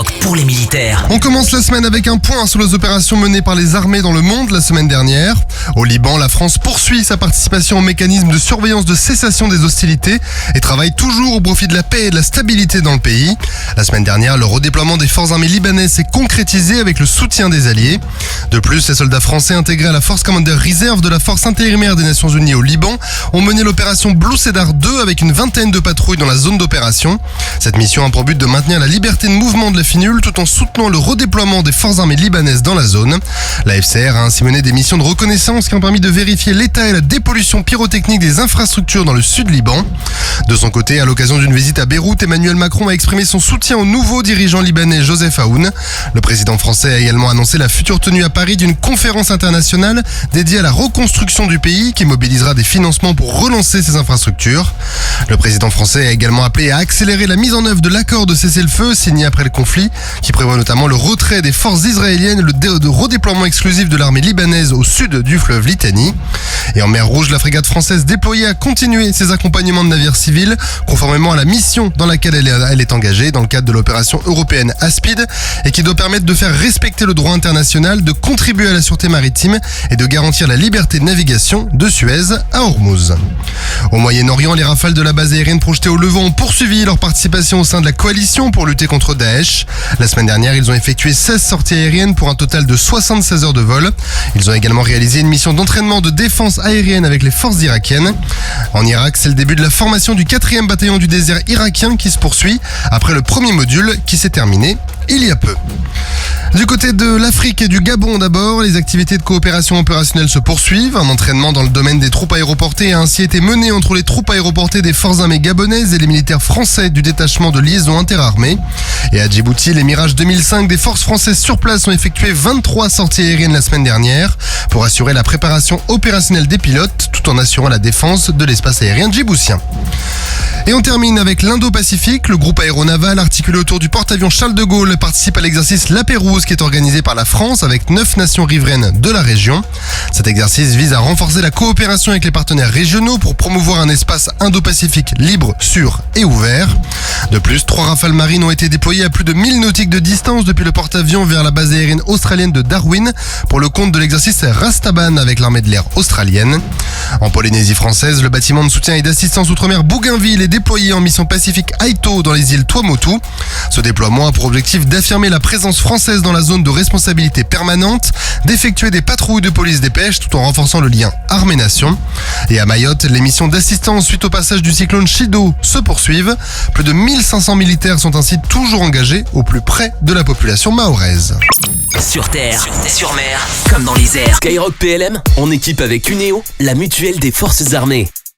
Skyrock pour les militaires. On commence la semaine avec un point sur les opérations menées par les armées dans le monde la semaine dernière. Au Liban, la France poursuit sa participation au mécanisme de surveillance de cessation des hostilités et travaille toujours au profit de la paix et de la stabilité dans le pays. La semaine dernière, le redéploiement des forces armées libanaises s'est concrétisé avec le soutien des alliés. De plus, les soldats français intégrés à la Force Commander Reserve de la Force intérimaire des Nations Unies au Liban ont mené l'opération Blue Cedar 2 avec une vingtaine de patrouilles dans la zone d'opération. Cette mission a pour but de maintenir la liberté de mouvement de la FINUL tout en soutenant le redéploiement des forces armées libanaises dans la zone. La FCR a ainsi mené des missions de reconnaissance qui ont permis de vérifier l'état et la dépollution pyrotechnique des infrastructures dans le sud Liban. De son côté, à l'occasion d'une visite à Beyrouth, Emmanuel Macron a exprimé son soutien au nouveau dirigeant libanais Joseph Aoun. Le président français a également annoncé la future tenue à Paris d'une conférence internationale dédiée à la reconstruction du pays qui mobilisera des financements pour relancer ses infrastructures. Le président français a également appelé à accélérer la mise en œuvre de l'accord de cessez-le-feu signé après le conflit qui prévoit notamment le retrait des forces israéliennes et le redéploiement exclusif de l'armée libanaise au sud du fleuve Litani. Et en mer Rouge, la frégate française déployée a continué ses accompagnements de navires civils conformément à la mission dans laquelle elle est engagée dans le cadre de l'opération européenne Aspide et qui doit permettre de faire respecter le droit international, de contribuer à la sûreté maritime et de garantir la liberté de navigation de Suez à Hormuz. Au Moyen-Orient, les rafales de la base aérienne projetée au Levant ont poursuivi leur participation au sein de la coalition pour lutter contre Daesh. La semaine dernière, ils ont effectué 16 sorties aériennes pour un total de 76 heures de vol. Ils ont également réalisé une mission d'entraînement de défense aérienne avec les forces irakiennes. En Irak, c'est le début de la formation du 4e bataillon du désert irakien qui se poursuit après le premier module qui s'est terminé il y a peu. Du côté de l'Afrique et du Gabon d'abord, les activités de coopération opérationnelle se poursuivent. Un entraînement dans le domaine des troupes aéroportées a ainsi été mené entre les troupes aéroportées des forces armées gabonaises et les militaires français du détachement de liaison interarmées. Et à Djibouti, les Mirage 2005 des forces françaises sur place ont effectué 23 sorties aériennes la semaine dernière pour assurer la préparation opérationnelle des pilotes tout en assurant la défense de l'espace aérien djiboutien. Et on termine avec l'Indo-Pacifique. Le groupe aéronaval articulé autour du porte-avions Charles de Gaulle participe à l'exercice La Pérouse qui est organisé par la France avec 9 nations riveraines de la région. Cet exercice vise à renforcer la coopération avec les partenaires régionaux pour promouvoir un espace Indo-Pacifique libre, sûr et ouvert. De plus, 3 rafales marines ont été déployées à plus de 1000 nautiques de distance depuis le porte-avions vers la base aérienne australienne de Darwin pour le compte de l'exercice Rastaban avec l'armée de l'air australienne. En Polynésie française, le bâtiment de soutien et d'assistance outre-mer Bougainville est déployé en mission Pacifique Aito dans les îles Tuamotu. Ce déploiement a pour objectif d'affirmer la présence française dans la zone de responsabilité permanente, d'effectuer des patrouilles de police des pêches tout en renforçant le lien armée-nation. Et à Mayotte, les missions d'assistance suite au passage du cyclone Chido se poursuivent. Plus de 1500 militaires sont ainsi toujours engagés au plus près de la population mahoraise. Sur terre, sur mer, comme dans les airs. Skyrock PLM, en équipe avec Cuneo, la mutuelle des forces armées.